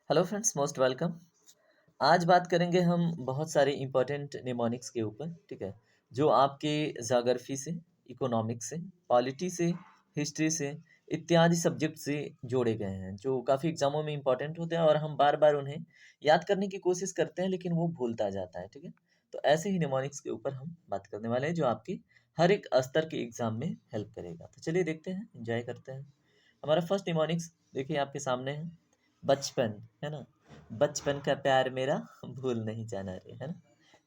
Hello friends, most welcome. आज बात करेंगे हम बहुत सारे इंपॉर्टेंट निमोनिक्स के ऊपर, ठीक है, जो आपके ज्योग्राफी से, इकोनॉमिक्स से, पॉलिटी से, हिस्ट्री से, इत्यादि सब्जेक्ट से जोड़े गए हैं, जो काफ़ी एग्जामों में इंपॉर्टेंट होते हैं और हम बार बार उन्हें याद करने की कोशिश करते हैं, लेकिन वो भूलता जाता है, ठीक है। तो ऐसे ही निमोनिक्स के ऊपर हम बात करने वाले हैं, जो आपके हर एक स्तर के एग्जाम में हेल्प करेगा। तो चलिए देखते हैं, एंजॉय करते हैं। हमारा फर्स्ट निमोनिक्स देखिए आपके सामने है, बचपन, है ना। बचपन का प्यार मेरा भूल नहीं जाना रे, है ना।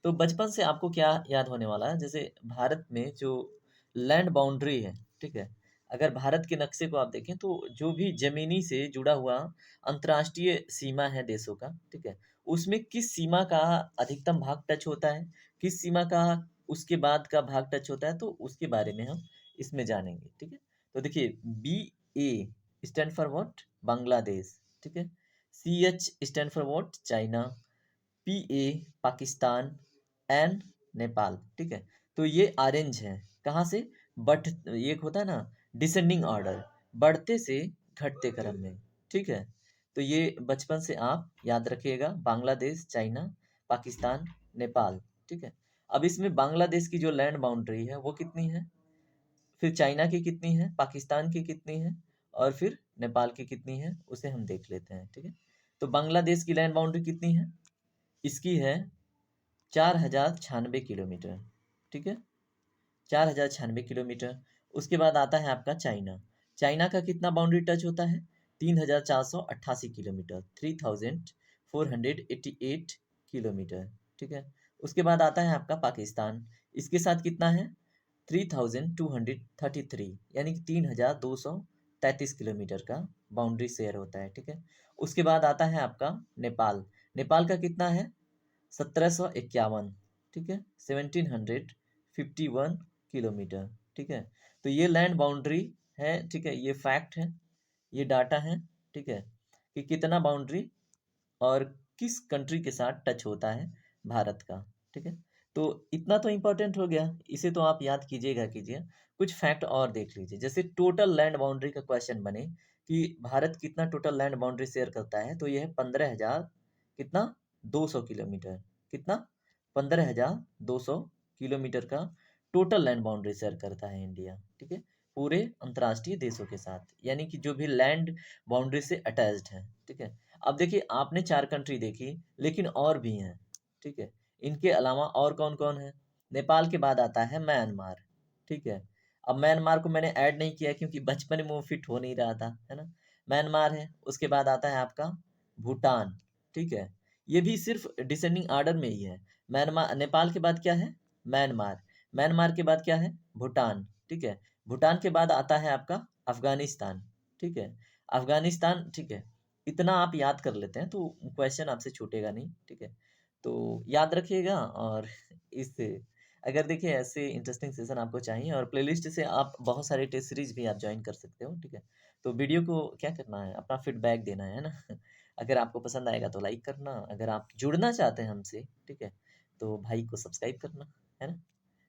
तो बचपन से आपको क्या याद होने वाला है, जैसे भारत में जो लैंड बाउंड्री है, ठीक है, अगर भारत के नक्शे को आप देखें तो जो भी जमीनी से जुड़ा हुआ अंतर्राष्ट्रीय सीमा है देशों का, ठीक है, उसमें किस सीमा का अधिकतम भाग टच होता है, किस सीमा का उसके बाद का भाग टच होता है, तो उसके बारे में हम इसमें जानेंगे, ठीक है। तो देखिए, B A stand for what, Bangladesh, ठीक है। C H stand for what, China. P A Pakistan. N Nepal, ठीक है। तो ये ऑरेंज है, कहाँ से, बट ये एक होता है ना, डिसेंडिंग ऑर्डर, बढ़ते से घटते क्रम में, ठीक है। तो ये बचपन से आप याद रखिएगा, बांग्लादेश, चाइना, पाकिस्तान, नेपाल, ठीक है। अब इसमें बांग्लादेश की जो लैंड बाउंड्री है वो कितनी है, फिर चाइना की कितनी है, पाकिस्तान की कितनी है, और फिर नेपाल की कितनी है, उसे हम देख लेते हैं, ठीक है। तो बांग्लादेश की लैंड बाउंड्री कितनी है, इसकी है 4096 किलोमीटर, ठीक है, 4096 किलोमीटर। उसके बाद आता है आपका चाइना। चाइना का कितना बाउंड्री टच होता है, 3488 किलोमीटर, 3488 किलोमीटर, ठीक है। उसके बाद आता है आपका पाकिस्तान, इसके साथ कितना है, 3233, यानी कि 3233 किलोमीटर का बाउंड्री शेयर होता है, ठीक है। उसके बाद आता है आपका नेपाल। नेपाल का कितना है, 1751, ठीक है, 1751 किलोमीटर, ठीक है। तो ये लैंड बाउंड्री है, ठीक है, ये फैक्ट है, ये डाटा है, ठीक है, कि कितना बाउंड्री और किस कंट्री के साथ टच होता है भारत का, ठीक है। तो इतना तो इम्पोर्टेंट हो गया, इसे तो आप याद कीजिएगा कीजिए। कुछ फैक्ट और देख लीजिए, जैसे टोटल लैंड बाउंड्री का क्वेश्चन बने कि भारत कितना टोटल लैंड बाउंड्री शेयर करता है, तो यह है 15,000 कितना, 200 किलोमीटर, कितना, 15,200 किलोमीटर का टोटल लैंड बाउंड्री शेयर करता है इंडिया, ठीक है, पूरे अंतर्राष्ट्रीय देशों के साथ, यानी कि जो भी लैंड बाउंड्री से अटैच्ड है, ठीक है। अब देखिए, आपने 4 कंट्री देखी, लेकिन और भी हैं, ठीक है। इनके अलावा और कौन-कौन है? नेपाल के बाद आता है म्यांमार, ठीक है। अब म्यांमार को मैंने ऐड नहीं किया क्योंकि बचपन में वो फिट हो नहीं रहा था, है ना? म्यांमार है, उसके बाद आता है आपका भूटान, ठीक है। ये भी सिर्फ डिसेंडिंग ऑर्डर में ही है। म्यांमार, नेपाल के बाद क्या है? म्यांमार। म्यांमार के बाद क्या है? भूटान, ठीक है। भूटान के बाद आता है आपका अफ़गानिस्तान, ठीक है। अफ़गानिस्तान, ठीक है। इतना आप याद कर लेते हैं तो क्वेश्चन आपसे छूटेगा नहीं, ठीक है। तो याद रखिएगा। और इस अगर देखिए ऐसे इंटरेस्टिंग सेशन आपको चाहिए और प्लेलिस्ट से आप बहुत सारे टेस्ट सीरीज भी आप ज्वाइन कर सकते हो, ठीक है। तो वीडियो को क्या करना है, अपना फीडबैक देना है ना। अगर आपको पसंद आएगा तो लाइक करना, अगर आप जुड़ना चाहते हैं हमसे, ठीक है, तो भाई को सब्सक्राइब करना, है ना।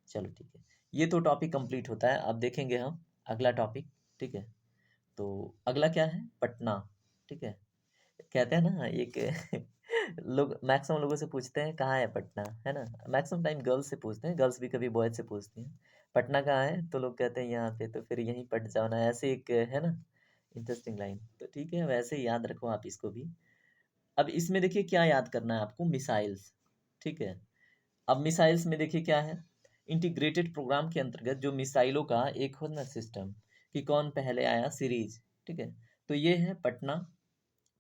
चलो ठीक है, ये तो टॉपिक कंप्लीट होता है। अब देखेंगे हम अगला टॉपिक, ठीक है। तो अगला क्या है, पटना, ठीक है। कहते हैं ना एक लोग मैक्सिमम लोगों से पूछते हैं कहाँ है पटना, है ना। मैक्सिमम टाइम गर्ल्स से पूछते हैं, गर्ल्स भी कभी बॉयज से पूछती हैं, पटना कहाँ है, तो लोग कहते हैं यहाँ पे, तो फिर यहीं पट जाओ ना, ऐसे एक है ना इंटरेस्टिंग लाइन। तो ठीक है, वैसे ही याद रखो आप इसको भी। अब इसमें देखिए क्या याद करना है आपको, मिसाइल्स, ठीक है। अब मिसाइल्स में देखिए क्या है, इंटीग्रेटेड प्रोग्राम के अंतर्गत जो मिसाइलों का एक होता ना सिस्टम, कि कौन पहले आया सीरीज, ठीक है। तो ये है पटना।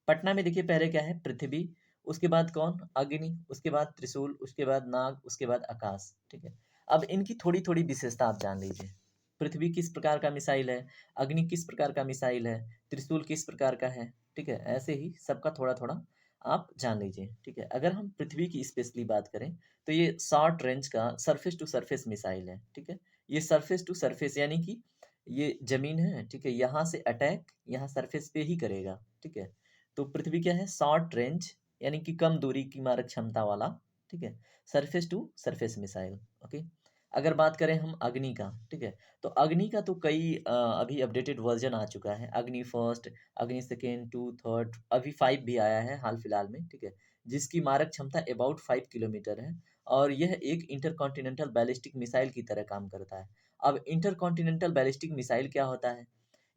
पटना में देखिए पहले क्या है, पृथ्वी, उसके बाद कौन, अग्नि, उसके बाद त्रिशूल, उसके बाद नाग, उसके बाद आकाश, ठीक है। अब इनकी थोड़ी थोड़ी विशेषता आप जान लीजिए। पृथ्वी किस प्रकार का मिसाइल है, अग्नि किस प्रकार का मिसाइल है, त्रिशूल किस प्रकार का है, ठीक है। ऐसे ही सबका थोड़ा थोड़ा आप जान लीजिए, ठीक है। अगर हम पृथ्वी की स्पेशली बात करें तो ये शॉर्ट रेंज का सरफेस टू सरफेस मिसाइल है, ठीक है। ये सरफेस टू सरफेस यानी कि ये जमीन है, ठीक है, यहाँ से अटैक यहाँ सरफेस पे ही करेगा, ठीक है। तो पृथ्वी क्या है, शॉर्ट रेंज, यानी कि कम दूरी की मारक क्षमता वाला, ठीक है, surface to surface missile, okay. अगर बात करें हम अग्नि का, ठीक है, तो अग्नि का तो कई अभी अपडेटेड वर्जन आ चुका है। अग्नि फर्स्ट, अग्नि सेकेंड, टू, थर्ड, अभी 5 भी आया है हाल फिलहाल में, ठीक है, जिसकी मारक क्षमता अबाउट 5 किलोमीटर है और यह एक इंटरकॉन्टिनेंटल बैलिस्टिक मिसाइल की तरह काम करता है। अब इंटरकॉन्टिनेंटल बैलिस्टिक मिसाइल क्या होता है?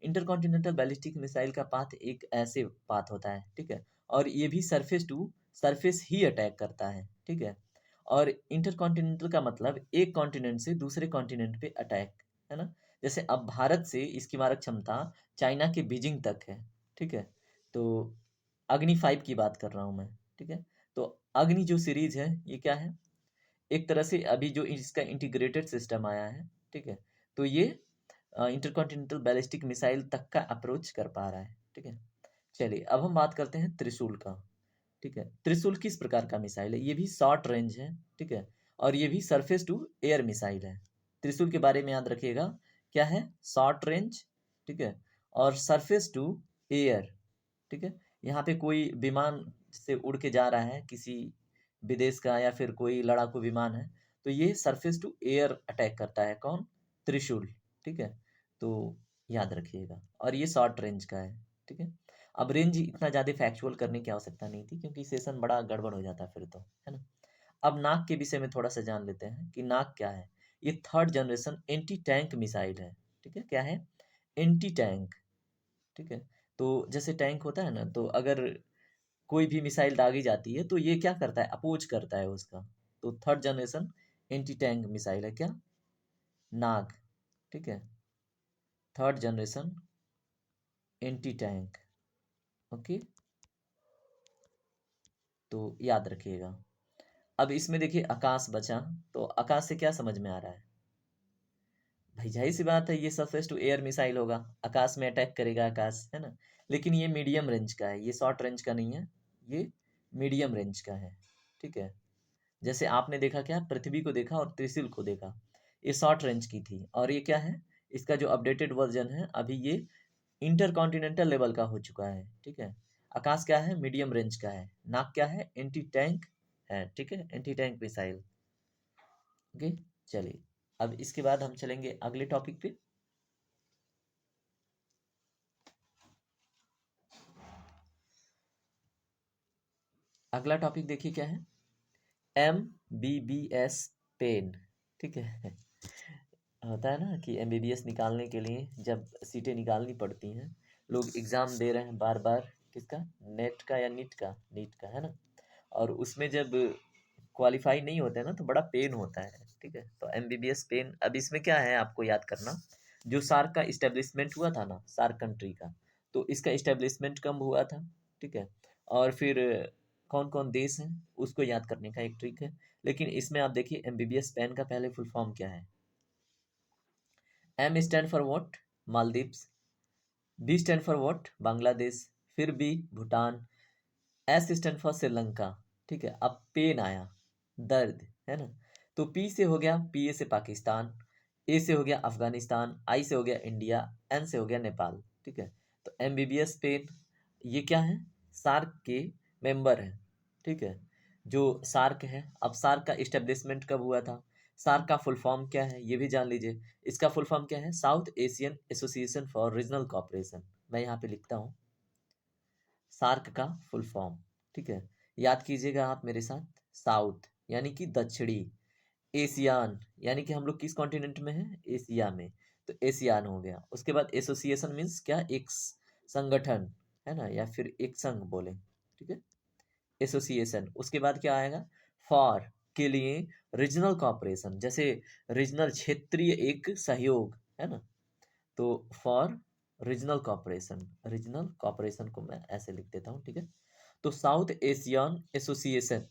इंटरकॉन्टिनेंटल बैलिस्टिक मिसाइल का पाथ एक ऐसे पाथ होता है, ठीक है, और ये भी सरफेस टू सरफेस ही अटैक करता है, ठीक है। और इंटरकॉन्टिनेंटल का मतलब एक कॉन्टिनेंट से दूसरे कॉन्टिनेंट पे अटैक, है ना? जैसे अब भारत से इसकी मारक क्षमता चाइना के बीजिंग तक है, ठीक है। तो अग्नि 5 की बात कर रहा हूँ मैं, ठीक है। तो अग्नि जो सीरीज है ये क्या है? एक तरह से अभी जो इसका इंटीग्रेटेड सिस्टम आया है, ठीक है, तो ये इंटरकॉन्टिनेंटल बैलिस्टिक मिसाइल तक का अप्रोच कर पा रहा है, ठीक है। चलिए अब हम बात करते हैं त्रिशूल का, ठीक है। त्रिशूल किस प्रकार का मिसाइल है? ये भी शॉर्ट रेंज है, ठीक है, और ये भी सरफेस टू एयर मिसाइल है। त्रिशूल के बारे में याद रखिएगा, क्या है? शॉर्ट रेंज, ठीक है, और सरफेस टू एयर, ठीक है। यहाँ पे कोई विमान से उड़ के जा रहा है किसी विदेश का या फिर कोई लड़ाकू विमान है, तो ये सरफेस टू एयर अटैक करता है। कौन? त्रिशूल, ठीक है। तो याद रखिएगा, और ये शॉर्ट रेंज का है, ठीक है। अब रेंज इतना ज़्यादा फैक्चुअल करने की आवश्यकता नहीं थी क्योंकि सेशन बड़ा गड़बड़ हो जाता फिर तो, है ना। अब नाग के विषय में थोड़ा सा जान लेते हैं कि नाग क्या है। ये third generation anti tank missile है, ठीक है। क्या है? एंटी टैंक, ठीक है। तो जैसे टैंक होता है ना, तो अगर कोई भी मिसाइल दागी जाती है तो ये क्या करता है? अपोज करता है उसका। तो third generation anti tank missile है क्या? नाग, ठीक है। Third generation anti tank, okay, तो याद रखिएगा। अब इसमें देखिए आकाश बचा, तो आकाश से क्या समझ में आ रहा है? भाई जाहिर सी बात है, ये सरफेस टू एयर मिसाइल होगा, आकाश में अटैक करेगा आकाश, है ना। लेकिन ये मीडियम रेंज का है, ये शॉर्ट रेंज का नहीं है, ये मीडियम रेंज का है, ठीक है। जैसे आपने देखा क्या, पृथ्वी को देखा और त्रिशूल को देखा, ये शॉर्ट रेंज की थी, और ये क्या है? इसका जो अपडेटेड वर्जन है अभी ये इंटरकॉन्टिनेंटल लेवल का हो चुका है, ठीक है। आकाश क्या है? मीडियम रेंज का है। नाग क्या है? एंटी टैंक है, ठीक है, एंटी टैंक मिसाइल, ओके। चलिए अब इसके बाद हम चलेंगे अगले टॉपिक पे। अगला टॉपिक देखिए क्या है? MBBS पेन, ठीक है। होता है ना कि MBBS निकालने के लिए जब सीटें निकालनी पड़ती हैं, लोग एग्ज़ाम दे रहे हैं बार बार, किसका? नेट का या नीट का, है ना। और उसमें जब क्वालिफाई नहीं होते हैं ना, तो बड़ा पेन होता है, ठीक है। तो MBBS पेन, अब इसमें क्या है आपको याद करना, जो सार्क का इस्टेब्लिशमेंट हुआ था ना, सार्क कंट्री का, तो इसका इस्टेब्लिशमेंट कब हुआ था, ठीक है। और फिर कौन कौन देश हैं उसको याद करने का एक ट्रिक है। लेकिन इसमें आप देखिए MBBS पेन का पहले फुल फॉर्म क्या है? M stand for what? Maldives. B stand for what? Bangladesh. फिर B Bhutan. S stand for Sri Lanka, ठीक है। अब पेन आया, दर्द, है ना। तो P से हो गया, PA से पाकिस्तान, A से हो गया अफगानिस्तान, I से हो गया इंडिया, N से हो गया नेपाल, ठीक है। तो MBBS पेन ये क्या है? सार्क के मेंबर हैं, ठीक है। जो सार्क है, अब सार्क का इस्टेब्लिशमेंट कब हुआ था? सार्क का फुल फॉर्म क्या है ये भी जान लीजिए। इसका फुल फॉर्म क्या है? South Asian association for regional cooperation. मैं यहाँ पे लिखता हूँ सार्क का फुल फॉर्म, ठीक है। याद कीजिएगा आप मेरे साथ, साउथ यानी कि दक्षिणी, एशियान यानी कि हम लोग किस कॉन्टिनेंट में हैं? एशिया में, तो एशियान हो गया। उसके बाद एसोसिएशन मीन्स क्या? एक संगठन, है ना, या फिर एक संघ बोले, ठीक है, एसोसिएशन। उसके बाद क्या आएगा? फॉर के लिए रीजनल कॉपरेशन, जैसे रीजनल क्षेत्रीय एक सहयोग, है ना। तो फॉर रीजनल कॉपरेशन को मैं ऐसे लिख देता हूँ, ठीक है। तो साउथ एशियन एसोसिएशन,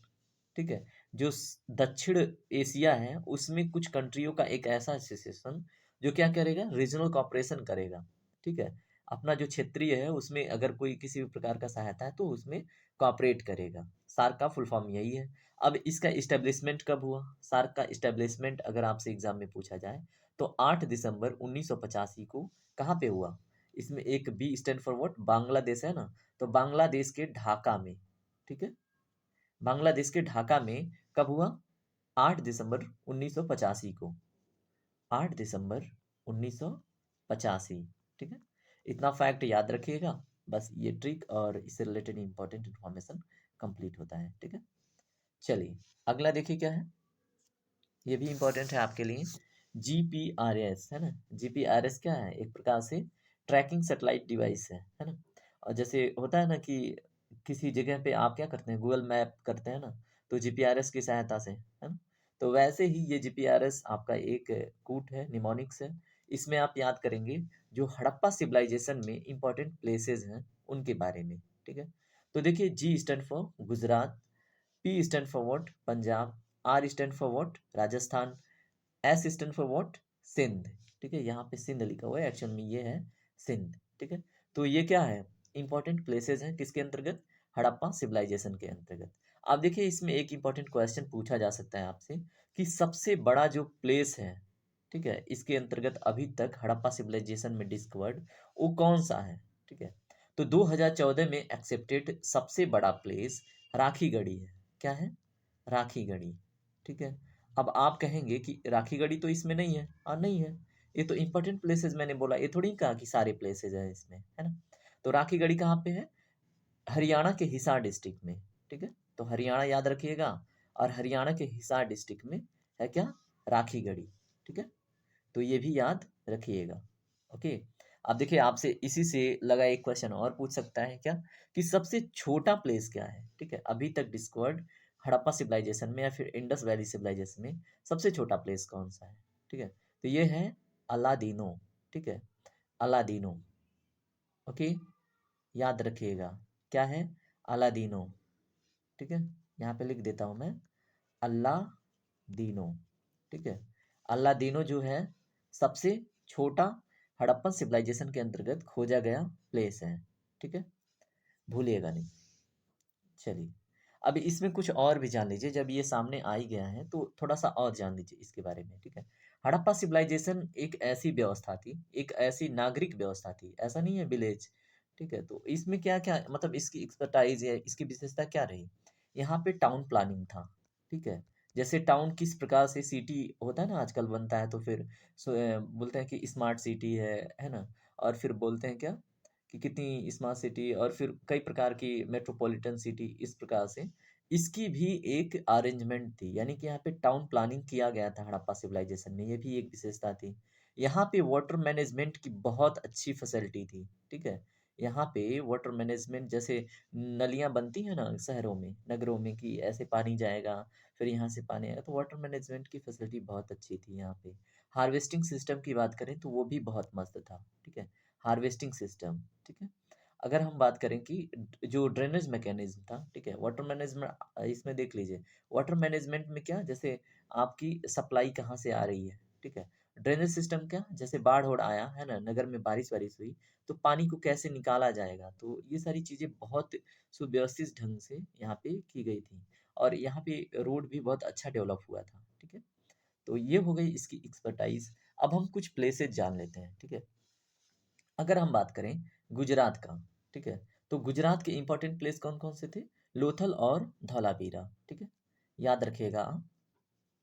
ठीक है, जो दक्षिण एशिया है उसमें कुछ कंट्रियों का एक ऐसा एसोसिएशन जो क्या करेगा? रीजनल कॉपरेशन करेगा, ठीक है। अपना जो क्षेत्रीय है उसमें अगर कोई किसी भी प्रकार का सहायता है तो उसमें कॉपरेट करेगा। सार्क का फुल फॉर्म यही है। अब इसका इस्टेब्लिशमेंट कब हुआ? सार्क का इस्टेब्लिशमेंट अगर आपसे एग्जाम में पूछा जाए तो 8 दिसंबर 1985 को कहाँ पे हुआ? इसमें एक B stand for what? Bangladesh है ना, तो बांग्लादेश के ढाका में, ठीक है। बांग्लादेश के ढाका में कब हुआ? 8 दिसंबर 1985 को। 8 दिसंबर 1985। ठीक है, इतना फैक्ट याद रखिएगा, बस ये ट्रिक और इससे रिलेटेड इंपॉर्टेंट इन्फॉर्मेशन कंप्लीट होता है। ठीक है, चलिए अगला देखिए क्या है, ये भी इंपॉर्टेंट है आपके लिए। जीपीआरएस है ना, जीपीआरएस क्या है, एक प्रकार से ट्रैकिंग सैटेलाइट डिवाइस है ना। और जैसे होता है ना कि किसी जगह पे आप क्या करते हैं, गूगल मैप करते हैं ना, तो जीपीआरएस की सहायता से, है ना। तो वैसे ही ये जीपीआरएस आपका एक कूट है, निमोनिक्स है। इसमें आप याद करेंगे जो हड़प्पा सिविलाइजेशन में इंपॉर्टेंट प्लेसेस हैं उनके बारे में। ठीक है, तो देखिए, G stand for Gujarat, P stand for what, Punjab, R stand for what, Rajasthan, S stand for what, Sindh. ठीक है, यहाँ पे सिंध लिखा हुआ है, एक्चुअल में ये है सिंध। ठीक है, तो ये क्या है, इंपॉर्टेंट प्लेसेस हैं किसके अंतर्गत, हड़प्पा सिविलाइजेशन के अंतर्गत। आप देखिए, इसमें एक इंपॉर्टेंट क्वेश्चन पूछा जा सकता है आपसे कि सबसे बड़ा जो प्लेस है, ठीक है, इसके अंतर्गत अभी तक हड़प्पा सिविलाइजेशन में डिस्कवर्ड, वो कौन सा है। ठीक है, तो 2014 में एक्सेप्टेड सबसे बड़ा प्लेस राखीगढ़ी है। क्या है, राखीगढ़ी। ठीक है, अब आप कहेंगे कि राखीगढ़ी तो इसमें नहीं है, और नहीं है, ये तो इंपॉर्टेंट प्लेसेस मैंने बोला, ये थोड़ी कहा कि सारे प्लेसेस हैं इसमें, है ना। तो राखीगढ़ी कहाँ पे है, हरियाणा के हिसार डिस्ट्रिक्ट में। ठीक है, तो हरियाणा याद रखिएगा, और हरियाणा के हिसार डिस्ट्रिक्ट में है क्या, राखीगढ़ी। ठीक है, तो ये भी याद रखिएगा। ओके, अब देखिए, आपसे इसी से लगा एक क्वेश्चन और पूछ सकता है क्या, कि सबसे छोटा प्लेस क्या है। ठीक है, अभी तक डिस्कवर्ड हड़प्पा सिविलाइजेशन में या फिर इंडस वैली सिविलाइजेशन में सबसे छोटा प्लेस कौन सा है। ठीक है, तो ये है अलादीनो। ठीक है, अलादीनो। ओके, याद रखिएगा, क्या है, अलादीनो। ठीक है, यहाँ पे लिख देता हूँ मैं, अल्लाह दीनो। ठीक है, अल्लाह दीनो जो है सबसे छोटा हड़प्पन सिविलाइजेशन के अंतर्गत खोजा गया प्लेस है। ठीक है, भूलिएगा नहीं। चलिए, अब इसमें कुछ और भी जान लीजिए, जब ये सामने आ ही गया है तो थोड़ा सा और जान लीजिए इसके बारे में। ठीक है, हड़प्पा सिविलाइजेशन एक ऐसी व्यवस्था थी, एक ऐसी नागरिक व्यवस्था थी, ऐसा नहीं है विलेज। ठीक है, तो इसमें क्या क्या मतलब इसकी एक्सपर्टाइज है, इसकी विशेषता क्या रही, यहाँ पे टाउन प्लानिंग था। ठीक है, जैसे टाउन किस प्रकार से सिटी होता है ना आजकल बनता है, तो फिर बोलते हैं कि स्मार्ट सिटी है ना। और फिर बोलते हैं क्या, कि कितनी स्मार्ट सिटी, और फिर कई प्रकार की मेट्रोपॉलिटन सिटी, इस प्रकार से इसकी भी एक अरेंजमेंट थी, यानी कि यहाँ पे टाउन प्लानिंग किया गया था हड़प्पा सिविलाइजेशन में, ये भी एक विशेषता थी। यहाँ पे वाटर मैनेजमेंट की बहुत अच्छी फैसिलिटी थी। ठीक है, यहाँ पे वाटर मैनेजमेंट, जैसे नलियाँ बनती हैं ना शहरों में, नगरों में, कि ऐसे पानी जाएगा, फिर यहाँ से पानी आएगा, तो वाटर मैनेजमेंट की फैसिलिटी बहुत अच्छी थी यहाँ पे। हार्वेस्टिंग सिस्टम की बात करें तो वो भी बहुत मस्त था। ठीक है, हार्वेस्टिंग सिस्टम। ठीक है, अगर हम बात करें कि जो ड्रेनेज मैकेनिज्म था, ठीक है, वाटर मैनेजमेंट, इसमें देख लीजिए, वाटर मैनेजमेंट में क्या, जैसे आपकी सप्लाई कहाँ से आ रही है। ठीक है, ड्रेनेज सिस्टम क्या, जैसे बाढ़ ओढ़ आया है ना, नगर में बारिश वारिश हुई, तो पानी को कैसे निकाला जाएगा, तो ये सारी चीज़ें बहुत सुव्यवस्थित ढंग से यहाँ पे की गई थी। और यहाँ पे रोड भी बहुत अच्छा डेवलप हुआ था। ठीक है, तो ये हो गई इसकी एक्सपर्टाइज। अब हम कुछ प्लेसेस जान लेते हैं। ठीक है, अगर हम बात करें गुजरात का, ठीक है, तो गुजरात के इंपॉर्टेंट प्लेस कौन कौन से थे, लोथल और धौलावीरा। ठीक है, याद रखिएगा आप,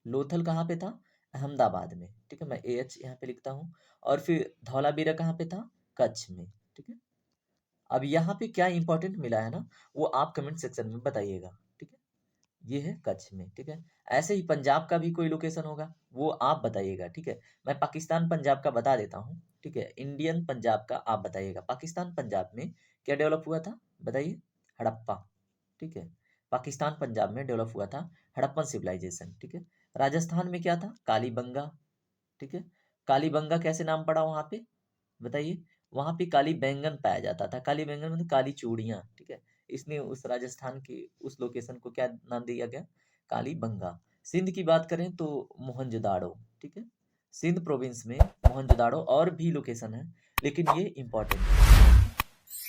लोथल कहाँ पे था, अहमदाबाद में। ठीक है, मैं ए एच यहाँ पे लिखता हूँ। और फिर धौलावीरा कहाँ पे था, कच्छ में। ठीक है, अब यहाँ पे क्या इंपॉर्टेंट मिला है ना, वो आप कमेंट सेक्शन में बताइएगा। ठीक है, ये है कच्छ में। ठीक है, ऐसे ही पंजाब का भी कोई लोकेशन होगा, वो आप बताइएगा। ठीक है, मैं पाकिस्तान पंजाब का बता देता हूँ। ठीक है, इंडियन पंजाब का आप बताइएगा, पाकिस्तान पंजाब में क्या डेवलप हुआ था, बताइए, हड़प्पा। ठीक है, पाकिस्तान पंजाब में डेवलप हुआ था हड़प्पन सिविलाइजेशन। ठीक है, राजस्थान में क्या था, कालीबंगा। ठीक है, कालीबंगा कैसे नाम पड़ा वहाँ पे, बताइए, वहां पे काली बैंगन पाया जाता था, काली बैंगन मतलब काली चूड़ियाँ। ठीक है, इसने उस राजस्थान की उस लोकेशन को क्या नाम दिया गया, काली बंगा। सिंध की बात करें तो मोहनजोदाड़ो। ठीक है, सिंध प्रोविंस में मोहनजोदाड़ो, और भी लोकेशन है, लेकिन ये इंपॉर्टेंट है।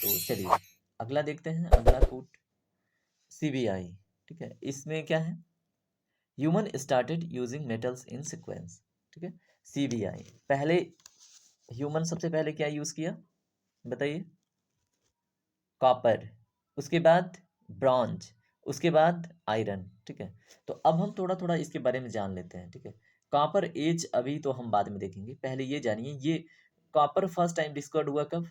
तो चलिए अगला देखते हैं, अगला कोट, सीबीआई। ठीक है, इसमें क्या है, human started using metals in sequence. ठीक है, सीबीआई पहले, ह्यूमन सबसे पहले क्या यूज किया, बताइए, कॉपर, उसके बाद ब्रॉन्ज, उसके बाद आयरन। ठीक है, तो अब हम थोड़ा थोड़ा इसके बारे में जान लेते हैं। ठीक है, कॉपर एज अभी तो हम बाद में देखेंगे, पहले ये जानिए ये कॉपर फर्स्ट टाइम डिस्कवर्ड हुआ कब?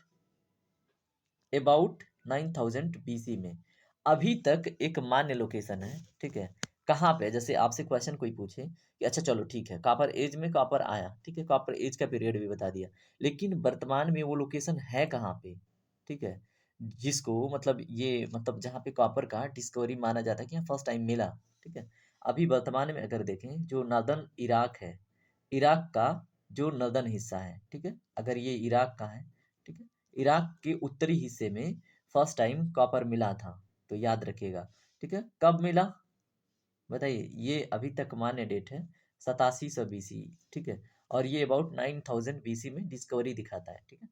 अबाउट 9000 बीसी में। अभी तक एक मान्य लोकेशन है, ठीक है, कहाँ पे? जैसे आपसे क्वेश्चन कोई पूछे कि अच्छा चलो ठीक है, कॉपर एज में कॉपर आया, ठीक है, कॉपर एज का पीरियड भी बता दिया, लेकिन वर्तमान में वो लोकेशन है कहाँ पे? ठीक है, जिसको मतलब ये मतलब जहाँ पे कॉपर का डिस्कवरी माना जाता है कि फर्स्ट टाइम मिला, ठीक है। अभी वर्तमान में अगर देखें, जो नॉर्दर्न इराक है, इराक का जो नॉर्दर्न हिस्सा है, ठीक है, अगर ये इराक का है, ठीक है, इराक के उत्तरी हिस्से में फर्स्ट टाइम कॉपर मिला था, तो याद रखिएगा, ठीक है। कब मिला बताइए? ये अभी तक मान्य डेट है 8700 BC, ठीक है, और ये अबाउट 9000 BC में डिस्कवरी दिखाता है, ठीक है।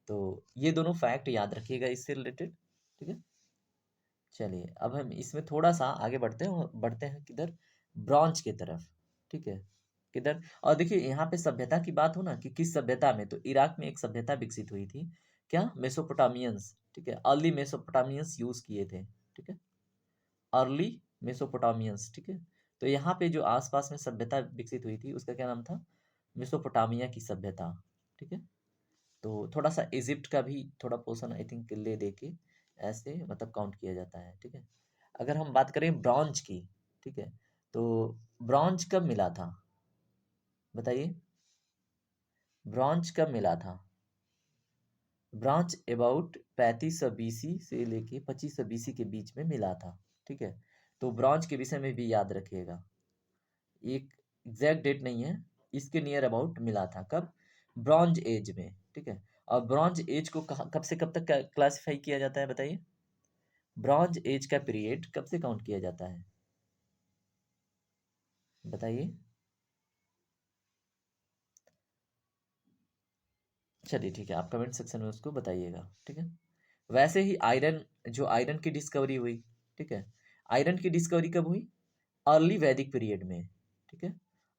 तो ये दोनों फैक्ट याद रखिएगा इससे रिलेटेड, ठीक है। चलिए अब हम इसमें थोड़ा सा आगे बढ़ते हैं किधर? ब्रॉन्ज की तरफ, ठीक है, किधर? और देखिए यहाँ पे सभ्यता की बात हो ना कि किस सभ्यता में, तो इराक में एक सभ्यता विकसित हुई थी, क्या? मेसोपोटामियंस, ठीक है, अर्ली मेसोपोटामियंस यूज किए थे, ठीक है, अर्ली मेसोपोटामियंस, ठीक है। तो यहाँ पे जो आसपास में सभ्यता विकसित हुई थी उसका क्या नाम था? मेसोपोटामिया की सभ्यता, ठीक है। तो थोड़ा सा इजिप्ट का भी थोड़ा पोर्शन आई थिंक ले दे के ऐसे मतलब काउंट किया जाता है, ठीक है। अगर हम बात करें ब्रॉन्ज की, ठीक है, तो ब्रॉन्ज कब मिला था बताइए? ब्रॉन्ज कब मिला था? ब्रॉन्ज अबाउट 3500 BC से लेके 2500 BC के बीच में मिला था, ठीक है। तो ब्रॉन्ज के विषय में भी याद रखिएगा, एक एग्जैक्ट डेट नहीं है, इसके नियर अबाउट मिला था कब? ब्रॉन्ज एज में, ठीक है। और ब्रॉन्ज एज को कब से कब तक क्लासिफाई किया जाता है बताइए? ब्रॉन्ज एज का पीरियड कब से काउंट किया जाता है बताइए? चलिए ठीक है, आप कमेंट सेक्शन में उसको बताइएगा, ठीक है। वैसे ही आयरन, जो आयरन की डिस्कवरी हुई, ठीक है, आयरन की डिस्कवरी कब हुई? अर्ली वैदिक पीरियड में, ठीक है,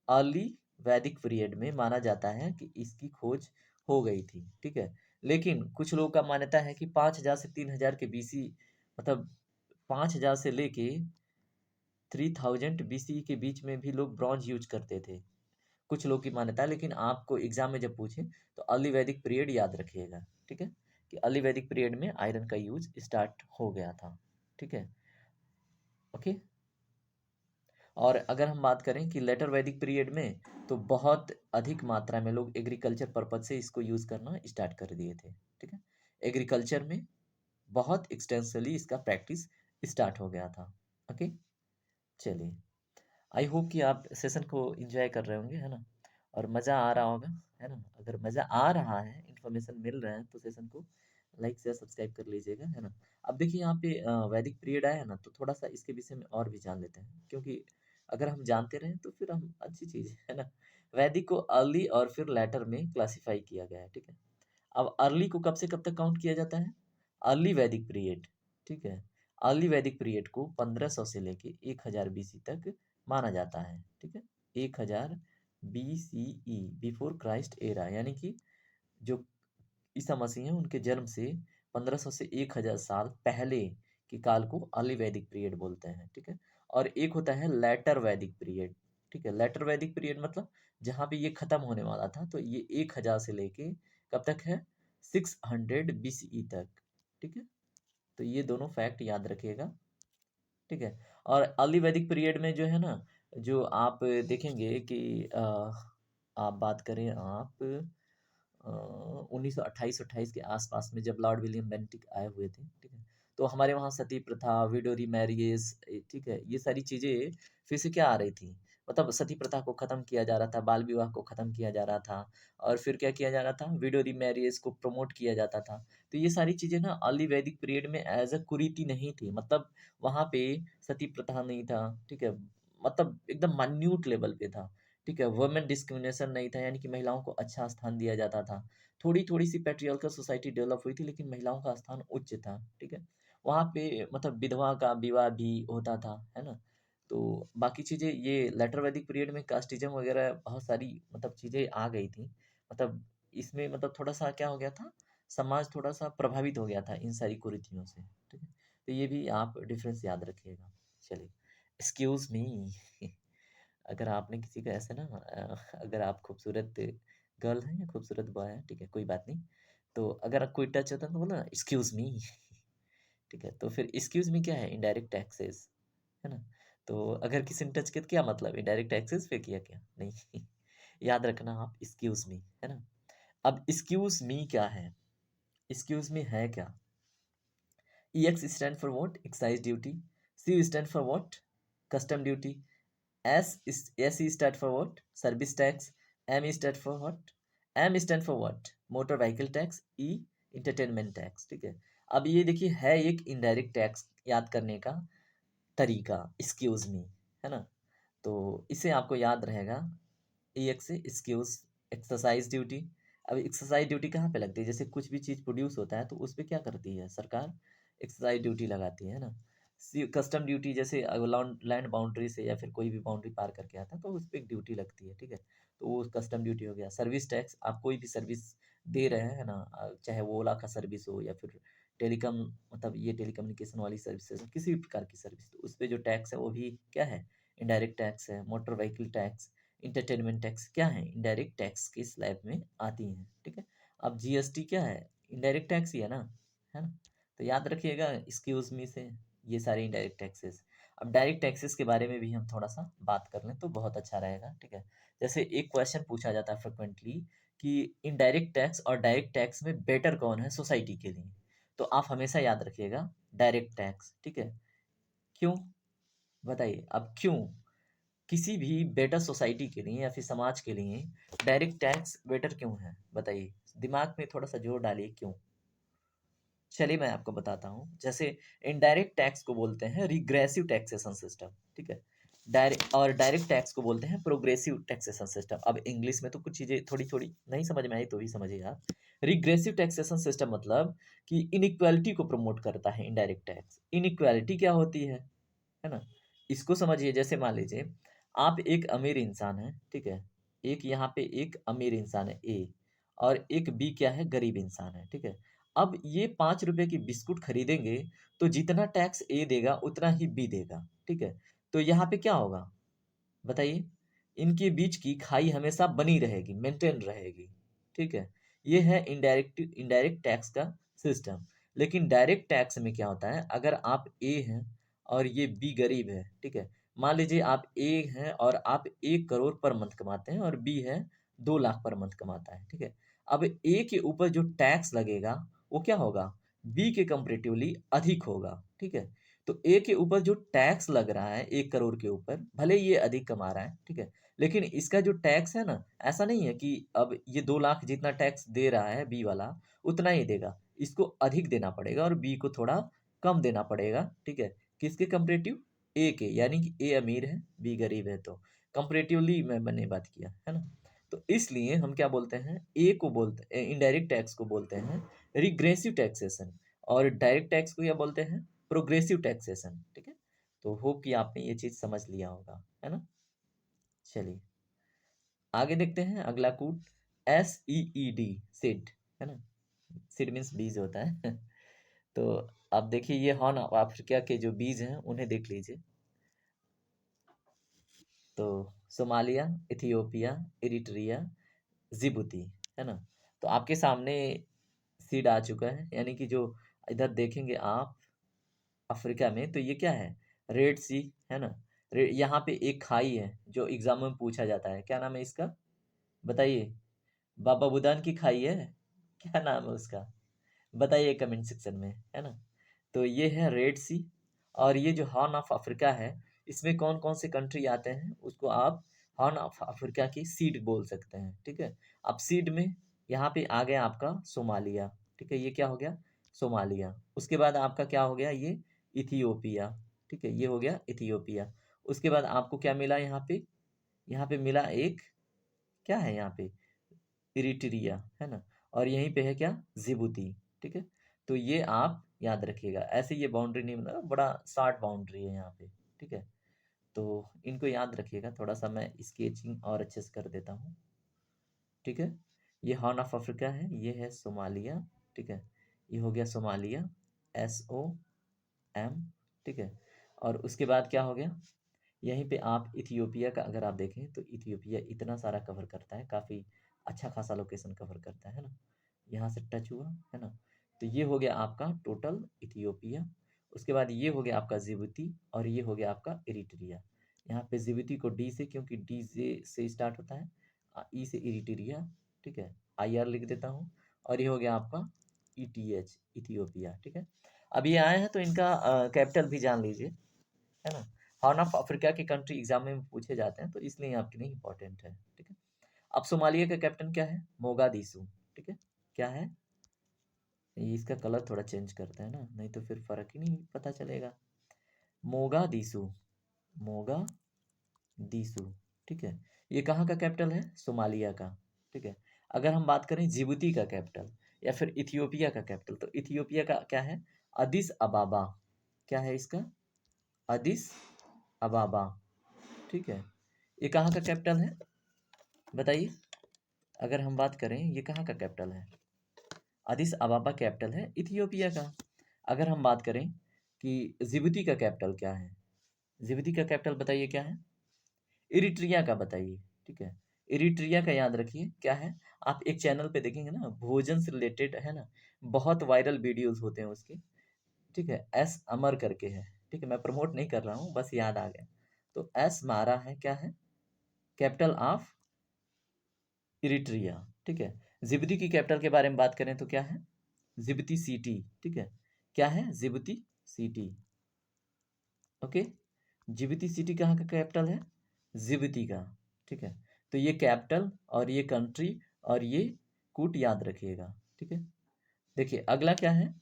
अर्ली वैदिक पीरियड में माना जाता है कि इसकी खोज हो गई थी, ठीक है। लेकिन कुछ लोगों का मान्यता है कि 5000 से 3000 के बीसी, मतलब 5000 से लेके 3000 BC के बीच में भी लोग ब्रॉन्ज यूज करते थे, कुछ लोग की मान्यता है। लेकिन आपको एग्जाम में जब पूछे तो अर्ली वैदिक पीरियड याद रखिएगा, ठीक है, कि अर्ली वैदिक पीरियड में आयरन का यूज स्टार्ट हो गया था, ठीक है, ओके। और अगर हम बात करें कि लेटर वैदिक पीरियड में, तो बहुत अधिक मात्रा में लोग एग्रीकल्चर पर्पज से इसको यूज करना स्टार्ट कर दिए थे, ठीक है। एग्रीकल्चर में बहुत एक्सटेंसिवली इसका प्रैक्टिस स्टार्ट हो गया था, ओके। चलिए, आई होप कि आप सेशन को एंजॉय कर रहे होंगे, है ना, और मज़ा आ रहा होगा, है ना। अगर मज़ा आ रहा है, इन्फॉर्मेशन मिल रहा है, तो सेशन को लाइक शेयर सब्सक्राइब कर लीजिएगा, है ना। अब देखिए यहाँ पे वैदिक पीरियड आया है ना, तो थोड़ा सा इसके विषय में और भी जान लेते हैं, क्योंकि अगर हम जानते रहें तो फिर हम अच्छी चीज़ है ना। वैदिक को अर्ली और फिर लेटर में क्लासीफाई किया गया है, ठीक है। अब अर्ली को कब से कब तक काउंट किया जाता है? अर्ली वैदिक पीरियड, ठीक है, अर्ली वैदिक पीरियड को 1500 से लेके 1000 BC तक माना जाता है, ठीक है। 1000 BCE, बिफोर क्राइस्ट एरा, यानी कि जो ईसा मसीह हैं उनके जन्म से 1500 से 1000 साल पहले के काल को अर्ली वैदिक पीरियड बोलते हैं, ठीक है। और एक होता है लेटर वैदिक पीरियड, ठीक है। लेटर वैदिक पीरियड मतलब जहाँ पे ये खत्म होने वाला था, तो ये 1000 से लेके कब तक है? 600 BCE तक, ठीक है। तो ये दोनों फैक्ट याद रखिएगा, ठीक है। और अर्ली वैदिक पीरियड में जो है ना, जो आप देखेंगे कि आप बात करें आप 1928-28 के आसपास में जब लॉर्ड विलियम बेंटिक आए हुए थे, ठीक है, तो हमारे वहाँ सती प्रथा, विडो रीमैरिज, ठीक है, ये सारी चीज़ें फिर से क्या आ रही थी, मतलब सती प्रथा को ख़त्म किया जा रहा था, बाल विवाह को ख़त्म किया जा रहा था, और फिर क्या किया जा रहा था? विडो रीमैरिज को प्रमोट किया जाता था। तो ये सारी चीज़ें ना अर्ली वैदिक पीरियड में एज़ अ कुरीति नहीं थी, मतलब वहाँ पे सती प्रथा नहीं था, ठीक है, मतलब एकदम मान्यूट लेवल पे था, ठीक है। वुमेन डिस्क्रिमिनेशन नहीं था, यानी कि महिलाओं को अच्छा स्थान दिया जाता था। थोड़ी-थोड़ी सी पैट्रियार्कल सोसाइटी डेवलप हुई थी, लेकिन महिलाओं का स्थान उच्च था, ठीक है। वहाँ पे मतलब विधवा का विवाह भी होता था, है ना? तो बाकी चीज़ें ये लेटर वैदिक पीरियड में कास्टिज़्म वगैरह बहुत सारी मतलब चीज़ें आ गई थी। मतलब इसमें मतलब थोड़ा-सा क्या हो गया था, समाज थोड़ा-सा प्रभावित हो गया था इन सारी कुरीतियों से, ठीक है। तो ये भी आप डिफरेंस याद रखिएगा। चलिए, एक्सक्यूज़ मी। अगर आपने किसी का ऐसे ना अगर आप खूबसूरत गर्ल हैं या खूबसूरत बॉय हैं, ठीक है, कोई बात नहीं। तो अगर कोई टच होता है तो बोला एक्सक्यूज़ मी। ठीक है, तो फिर एक्सक्यूज़ मी क्या है? इनडायरेक्ट टैक्सेस, है ना? तो अगर किसी ने टच किया तो क्या मतलब? इनडायरेक्ट टैक्सेस पे किया क्या? नहीं। याद रखना आप एक्सक्यूज़ मी, है ना? अब एक्सक्यूज़ मी क्या है? एक्सक्यूज़ मी है क्या? EX stand for what? Excise duty. C stand for what? Custom duty. SE stand for what? Service tax. M stand for what? M stand for what? Motor vehicle tax. E entertainment tax. ठीक है, अब ये देखिए है एक indirect tax याद करने का तरीका, एक्सक्यूज मी, है ना? तो इसे आपको याद रहेगा, ई x say excuse, exercise duty. अब एक्सरसाइज ड्यूटी कहाँ पे लगती है? जैसे कुछ भी चीज़ प्रोड्यूस होता है तो उस पे क्या करती है सरकार? एक्सरसाइज ड्यूटी लगाती है ना? कस्टम ड्यूटी जैसे लैंड बाउंड्री से या फिर कोई भी बाउंड्री पार करके आता है तो उस पर एक ड्यूटी लगती है, ठीक है, तो वो कस्टम ड्यूटी हो गया। सर्विस टैक्स, आप कोई भी सर्विस दे रहे हैं, है ना, चाहे वो ओला का सर्विस हो या फिर टेलीकॉम, मतलब ये टेलीकम्युनिकेशन वाली सर्विसेज हो, किसी भी प्रकार की सर्विस, तो उस पे जो टैक्स है वो भी क्या है? इनडायरेक्ट टैक्स है। Motor vehicle tax, entertainment tax क्या है? इनडायरेक्ट टैक्स के स्लैब में आती हैं, ठीक है। अब जीएसटी क्या है? इनडायरेक्ट टैक्स ही है ना? तो याद रखिएगा एक्सक्यूज मी से ये सारे इनडायरेक्ट टैक्सेस। अब डायरेक्ट टैक्सेस के बारे में भी हम थोड़ा सा बात कर लें तो बहुत अच्छा रहेगा, ठीक है। जैसे एक क्वेश्चन पूछा जाता है फ्रिक्वेंटली कि इनडायरेक्ट टैक्स और डायरेक्ट टैक्स में बेटर कौन है सोसाइटी के लिए? तो आप हमेशा याद रखिएगा डायरेक्ट टैक्स, ठीक है। क्यों? बताइए अब क्यों? किसी भी बेटर सोसाइटी के लिए या फिर समाज के लिए डायरेक्ट टैक्स बेटर क्यों है? बताइए, दिमाग में थोड़ा सा जोर डालिए क्यों। चलिए मैं आपको बताता हूँ। जैसे इनडायरेक्ट टैक्स को बोलते हैं रिग्रेसिव टैक्सेशन सिस्टम, ठीक है। डायरेक्ट टैक्स को बोलते हैं प्रोग्रेसिव टैक्सेशन सिस्टम। अब इंग्लिश में तो कुछ चीजें थोड़ी थोड़ी नहीं समझ में आई तो भी समझिए आप। रिग्रेसिव टैक्सेशन सिस्टम मतलब कि इनइक्वालिटी को प्रमोट करता है इनडायरेक्ट टैक्स। इनइक्वालिटी क्या होती है ना? इसको समझिए, जैसे मान लीजिए आप एक अमीर इंसान है, ठीक है, एक यहाँ पे एक अमीर इंसान है ए, और एक बी क्या है? गरीब इंसान है, ठीक है। अब ये 5 रुपए की बिस्कुट खरीदेंगे तो जितना टैक्स ए देगा उतना ही बी देगा, ठीक है। तो यहाँ पे क्या होगा? बताइए, इनके बीच की खाई हमेशा बनी रहेगी, मेंटेन रहेगी, ठीक है। ये है इनडायरेक्ट टैक्स का सिस्टम। लेकिन डायरेक्ट टैक्स में क्या होता है? अगर आप ए हैं और ये बी गरीब है, ठीक है, मान लीजिए आप ए हैं और आप 1 करोड़ पर मंथ कमाते हैं और बी है 2 लाख पर मंथ कमाता है, ठीक है। अब ए के ऊपर जो टैक्स लगेगा वो क्या होगा? बी के कंपेरेटिवली अधिक होगा, ठीक है। तो ए के ऊपर जो टैक्स लग रहा है 1 करोड़ के ऊपर, भले ये अधिक कमा रहा है, ठीक है, लेकिन इसका जो टैक्स है ना, ऐसा नहीं है कि अब ये 2 लाख जितना टैक्स दे रहा है बी वाला उतना ही देगा। इसको अधिक देना पड़ेगा और बी को थोड़ा कम देना पड़ेगा, ठीक है। किसके कंपेरेटिव? ए के, यानी कि ए अमीर है बी गरीब है, तो कंपेरेटिवली मैंने बात किया है ना। तो इसलिए हम क्या बोलते हैं? ए को बोलते इनडायरेक्ट टैक्स को बोलते हैं रिग्रेसिव टैक्सेशन, और डायरेक्ट टैक्स को क्या बोलते हैं? प्रोग्रेसिव टैक्सेशन, ठीक है। तो होप कि आपने ये चीज समझ लिया होगा, है ना। चलिए आगे देखते हैं अगला कूट, SEED, सीड, है ना। सीड मीन्स बीज होता है। तो अब देखिए ये हॉर्न ऑफ अफ्रीका के जो बीज हैं उन्हें देख लीजिए। तो सोमालिया, इथियोपिया, इरिट्रिया, जिबूती, है ना। तो आपके सामने सीड आ चुका है, यानी कि जो इधर देखेंगे आप अफ्रीका में, तो ये क्या है? रेड सी, है ना। यहाँ पे एक खाई है जो एग्जाम में पूछा जाता है, क्या नाम है इसका? बताइए। बाबा बुदान की खाई है, क्या नाम है उसका? बताइए कमेंट सेक्शन में, है ना। तो ये है रेड सी। और ये जो हॉर्न ऑफ अफ्रीका है, इसमें कौन कौन से कंट्री आते हैं उसको आप हॉर्न ऑफ अफ्रीका की सीड बोल सकते हैं, ठीक है। अब सीड में यहाँ पे आ गया आपका सोमालिया, ठीक है, ये क्या हो गया? सोमालिया। उसके बाद आपका क्या हो गया? ये इथियोपिया, ठीक है, ये हो गया इथियोपिया। उसके बाद आपको क्या मिला यहाँ पे? यहाँ पे मिला एक, क्या है यहाँ पे? इरिट्रिया, है ना। और यहीं पे है क्या? जिबूती, ठीक है। तो ये आप याद रखिएगा, ऐसे ये बाउंड्री नहीं बना, बड़ा शॉर्ट बाउंड्री है यहाँ पे, ठीक है। तो इनको याद रखिएगा, थोड़ा सा मैं स्केचिंग और अच्छे से कर देता हूँ, ठीक है। ये हॉर्न ऑफ अफ्रीका है, ये है सोमालिया, ठीक है। ये हो गया सोमालिया, SOM, ठीक है। और उसके बाद क्या हो गया? यहीं पे आप इथियोपिया का अगर आप देखें तो इथियोपिया इतना सारा कवर करता है, काफ़ी अच्छा खासा लोकेशन कवर करता है ना। यहाँ से टच हुआ है ना। तो ये हो गया आपका टोटल इथियोपिया। उसके बाद ये हो गया आपका जिबूती और ये हो गया आपका इरिट्रिया। यहाँ पे जिबूती को डी से, क्योंकि डी से स्टार्ट होता है, ई से इरिट्रिया, ठीक है, आई आर लिख देता हूँ। और ये हो गया आपका ई टी एच, इथियोपिया, ठीक है। अब ये आए हैं तो इनका कैपिटल भी जान लीजिए, है ना। हॉर्न ऑफ अफ्रीका के कंट्री एग्जाम में पूछे जाते हैं, तो इसलिए आपके लिए इंपॉर्टेंट है, ठीक है। अब सोमालिया का कैप्टन क्या है? मोगादिशु, ठीक है। क्या है? ये इसका कलर थोड़ा चेंज करते हैं ना, नहीं तो फिर फर्क ही नहीं पता चलेगा। मोगादिशु, मोगादिशु, ठीक है। ये कहाँ का कैपिटल है? सोमालिया का, ठीक है। अगर हम बात करें जिबूती का कैपिटल या फिर इथियोपिया का कैपिटल, तो इथियोपिया का क्या है? अदिस अबाबा। क्या है इसका? अदिस अबाबा, ठीक है। ये कहाँ का कैपिटल है बताइए? अगर हम बात करें ये कहाँ का कैपिटल है? अदिस अबाबा कैपिटल है इथियोपिया का। अगर हम बात करें कि जिबूती का कैपिटल क्या है, जिबूती का कैपिटल बताइए क्या है? इरिट्रिया का बताइए, ठीक है। इरिट्रिया का याद रखिए क्या है। आप एक चैनल पे देखेंगे ना, भोजन से रिलेटेड है ना, बहुत वायरल वीडियोस होते हैं उसके, ठीक है। एस अमर करके है, ठीक है, मैं प्रमोट नहीं कर रहा हूँ, बस याद आ गया। तो एस मारा है, क्या है? कैपिटल ऑफ इरिट्रिया, ठीक है। जिबूती की कैपिटल के बारे में बात करें तो क्या है? जिबूती सिटी, ठीक है। क्या है? Djibouti city, okay. Djibouti city कहाँ का कैपिटल है? जिबूती का, ठीक है। तो ये कैपिटल और ये कंट्री और ये कूट याद रखिएगा, ठीक है। देखिए अगला क्या है,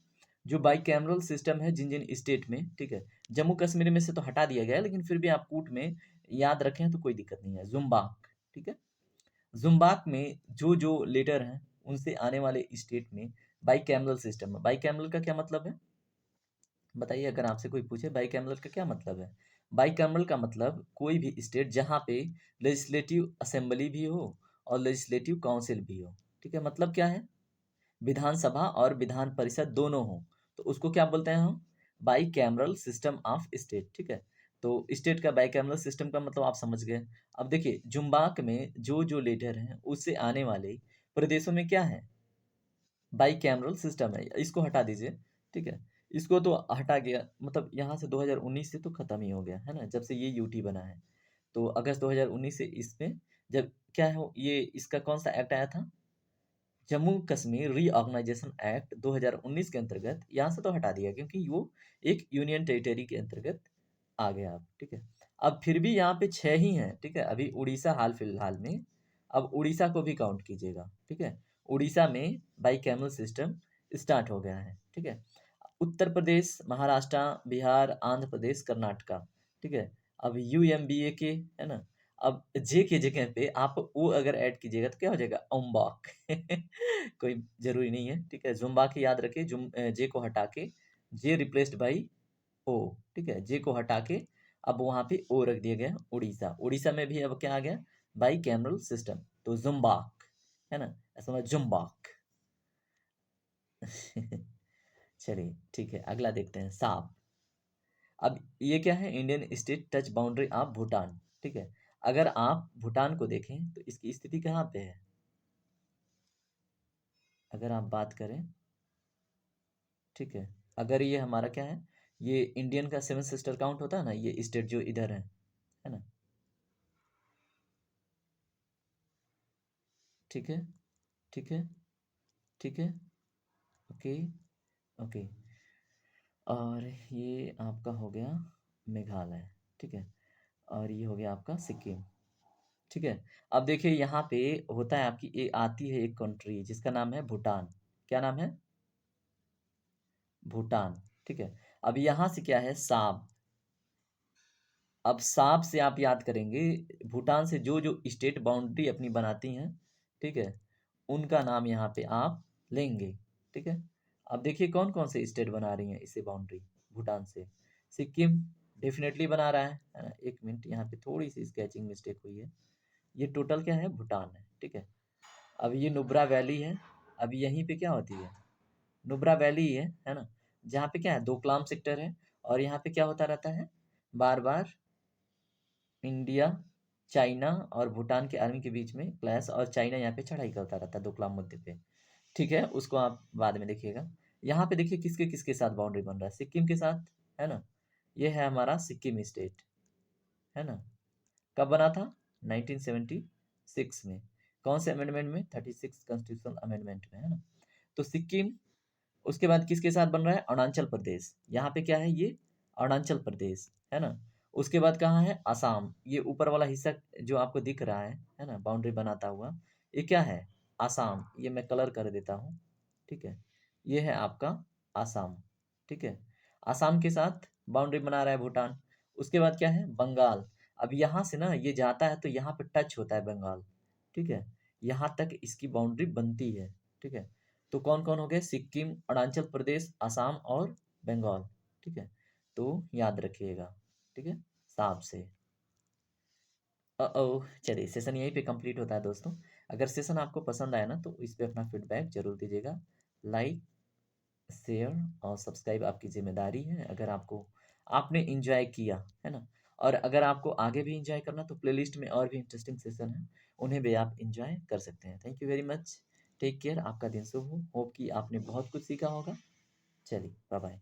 जो बाइकैमरल सिस्टम है जिन जिन स्टेट में, ठीक है। जम्मू कश्मीर में से तो हटा दिया गया है, लेकिन फिर भी आप कूट में याद रखें तो कोई दिक्कत नहीं है। जुम्बाक, ठीक है। जुम्बाक में जो जो लेटर हैं उनसे आने वाले स्टेट में बाइकैमरल सिस्टम है। बाइकैमरल का क्या मतलब है बताइए? अगर आपसे कोई पूछे बाइकैमरल का क्या मतलब है, बाइकैमरल का मतलब कोई भी स्टेट जहाँ पे लेजिस्लेटिव असेंबली भी हो और लेजिस्लेटिव काउंसिल भी हो, ठीक है। मतलब क्या है? विधानसभा और विधान परिषद दोनों हो, तो उसको क्या बोलते हैं हम? बाइकैमरल सिस्टम ऑफ स्टेट, ठीक है। तो स्टेट का बाइकैमरल सिस्टम का मतलब आप समझ गए। अब देखिए जुम्बाक में जो जो लेटर हैं उससे आने वाले प्रदेशों में क्या है? बाइकैमरल सिस्टम है। इसको हटा दीजिए, ठीक है। इसको तो हटा गया, मतलब यहाँ से 2019 से तो खत्म ही हो गया है ना, जब से ये यूटी बना है। तो अगस्त 2019 से इसमें जब क्या है ये इसका कौन सा एक्ट आया था? जम्मू कश्मीर रीऑर्गेनाइजेशन एक्ट 2019 के अंतर्गत यहाँ से तो हटा दिया, क्योंकि वो एक यूनियन टेरिटरी के अंतर्गत आ गया अब, ठीक है। अब फिर भी यहाँ पे 6 ही हैं, ठीक है। अभी उड़ीसा हाल फिलहाल में, अब उड़ीसा को भी काउंट कीजिएगा, ठीक है। उड़ीसा में बाइकैमरल सिस्टम स्टार्ट हो गया है, ठीक है। उत्तर प्रदेश, महाराष्ट्र, बिहार, आंध्र प्रदेश, कर्नाटका, ठीक है। अब यूएमबीए के, है ना। अब जे के जगह पे आप ओ अगर ऐड कीजिएगा तो क्या हो जाएगा? ओम्बाक कोई जरूरी नहीं है, ठीक है। जुम्बाक ही याद रखिए, जे को हटा के जे रिप्लेस्ड बाई ओ, ठीक है। जे को हटा के अब वहां पे ओ रख दिया गया उड़ीसा। उड़ीसा में भी अब क्या आ गया? बाई कैमरल सिस्टम, तो जुम्बाक, है ना, ऐसा मतलब जुम्बाक चलिए ठीक है, अगला देखते हैं, सांप। अब ये क्या है? Indian state touch boundary of Bhutan, ठीक है। अगर आप भूटान को देखें तो इसकी स्थिति कहाँ पे है? अगर आप बात करें, ठीक है, अगर ये हमारा क्या है, ये इंडियन का सेवन सिस्टर काउंट होता है ना, ये स्टेट जो इधर है ना, ठीक है, ठीक है, ठीक है, ओके, ओके। और ये आपका हो गया मेघालय, ठीक है। और ये हो गया आपका सिक्किम, ठीक है। अब देखिए यहाँ पे होता है आपकी आती है एक कंट्री जिसका नाम है भूटान। क्या नाम है? भूटान, ठीक है। अब यहाँ से क्या है? सांप। अब सांप से आप याद करेंगे, भूटान से जो जो स्टेट बाउंड्री अपनी बनाती हैं, ठीक है, उनका नाम यहाँ पे आप लेंगे, ठीक है। अब देखिए कौन कौन से स्टेट बना रही हैं इससे बाउंड्री भूटान से। सिक्किम डेफिनेटली बना रहा है ना। एक मिनट, यहाँ पे थोड़ी सी स्केचिंग मिस्टेक हुई है। ये टोटल क्या है? भूटान है, ठीक है। अब ये नुब्रा वैली है। अब यहीं पे क्या होती है? नुब्रा वैली है ना, जहाँ पे क्या है, दोकलाम सेक्टर है। और यहाँ पे क्या होता रहता है? बार बार इंडिया, चाइना और भूटान के आर्मी के बीच में क्लैश, और चाइना यहाँ पे चढ़ाई करता रहता है डोकलाम मुद्दे पे। ठीक है, उसको आप बाद में देखिएगा। यहाँ पे देखिए किसके किसके साथ बाउंड्री बन रहा है, सिक्किम के साथ, है ना। ये है हमारा सिक्किम स्टेट, है ना। कब बना था? 1976 में। कौन से अमेंडमेंट में? 36 कॉन्स्टिट्यूशनल अमेंडमेंट में, है ना। तो सिक्किम, उसके बाद किसके साथ बन रहा है? अरुणाचल प्रदेश। यहाँ पे क्या है? ये अरुणाचल प्रदेश, है ना। उसके बाद कहाँ है? असम। ये ऊपर वाला हिस्सा जो आपको दिख रहा है ना, बाउंड्री बनाता हुआ, ये क्या है? असम। ये मैं कलर कर देता हूँ, ठीक है। ये है आपका असम, ठीक है। असम के साथ बाउंड्री बना रहा है भूटान। उसके बाद क्या है? बंगाल। अब यहाँ से ना ये जाता है तो यहाँ पे टच होता है बंगाल, ठीक है। यहाँ तक इसकी बाउंड्री बनती है, ठीक है। तो कौन-कौन हो गए? सिक्किम, अरुणाचल प्रदेश, असम और बंगाल, ठीक है। तो याद रखिएगा, ठीक है, हिसाब से। चलिए सेशन यहीं पे कंप्लीट होता है दोस्तों। अगर सेशन आपको पसंद आया ना तो इस पे अपना फीडबैक ज़रूर दीजिएगा। लाइक, शेयर और सब्सक्राइब आपकी ज़िम्मेदारी है, अगर आपको आपने एन्जॉय किया, है ना? और अगर आपको आगे भी एन्जॉय करना तो प्लेलिस्ट में और भी इंटरेस्टिंग सेशन हैं, उन्हें भी आप एन्जॉय कर सकते हैं। Thank you very much. Take care, आपका दिन शुभ हो। होप कि आपने बहुत कुछ सीखा होगा। चलिए, बाय-बाय।